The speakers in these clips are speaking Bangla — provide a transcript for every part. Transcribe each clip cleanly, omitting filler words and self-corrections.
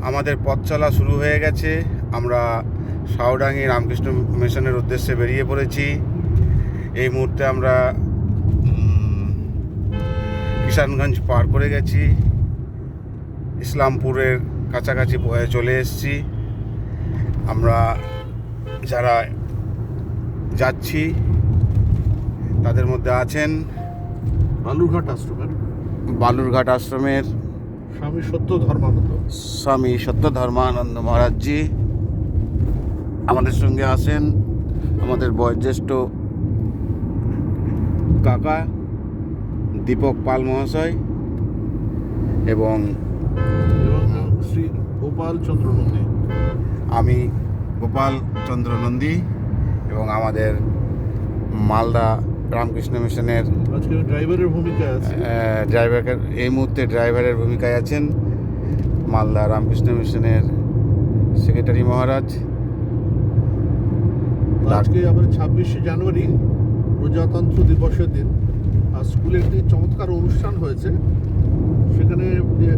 আমাদের পথ চলা শুরু হয়ে গেছে। আমরা সাউডাঙ্গি রামকৃষ্ণ মিশনের উদ্দেশ্যে বেরিয়ে পড়েছি। এই মুহূর্তে আমরা কিষানগঞ্জ পার করে গেছি, ইসলামপুরের কাছাকাছি চলে এসেছি। আমরা যারা যাচ্ছি তাদের মধ্যে আছেন বালুরঘাট আশ্রমের স্বামী সত্য ধর্মানন্দ মহারাজজি। আমাদের সঙ্গে আছেন আমাদের বয়োজ্যেষ্ঠ কাকা দীপক পাল মহাশয় এবং শ্রী গোপাল চন্দ্র নন্দী। আমি গোপাল চন্দ্র নন্দী এবং আমাদের মালদা রামকৃষ্ণ মিশনের আজকে ড্রাইভারের ভূমিকায় আছে। এই মুহূর্তে ড্রাইভারের ভূমিকায় আছেন মালদা রামকৃষ্ণ মিশনের সেক্রেটারি মহারাজ। আজকে আবার 26শে জানুয়ারি প্রজাতন্ত্র দিবসের দিন। আর স্কুলে একটি চমৎকার অনুষ্ঠান হয়েছে, সেখানে যে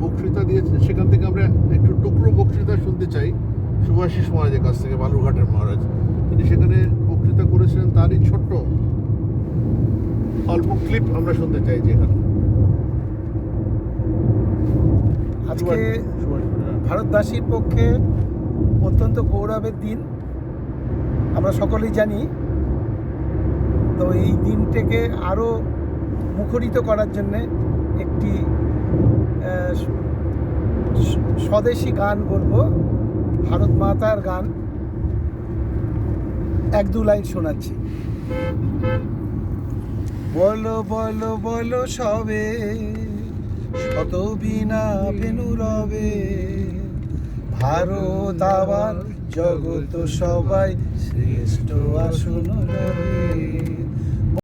বক্তৃতা দিয়েছে সেখান থেকে আমরা একটু টুকরো বক্তৃতা শুনতে চাই সুভাষিস মহারাজের কাছ থেকে। বালুরঘাটের মহারাজ তিনি সেখানে বক্তৃতা করেছিলেন, তারই ছোট্ট অল্প ক্লিপ আমরা শুনতে চাই। যেখানে আজকে ভারতবাসীর পক্ষে অত্যন্ত গৌরবের দিন, আমরা সকলেই জানি। তো এই দিনটাকে আরও মুখরিত করার জন্যে একটি স্বদেশী গান বলবো, ভারত মাতার গান এক দু লাইন শোনাচ্ছি। বলো বলো বলো সবে, শত বিনা বেনু রবে, ভারত আবার জগত সবাই শ্রেষ্ঠ আসন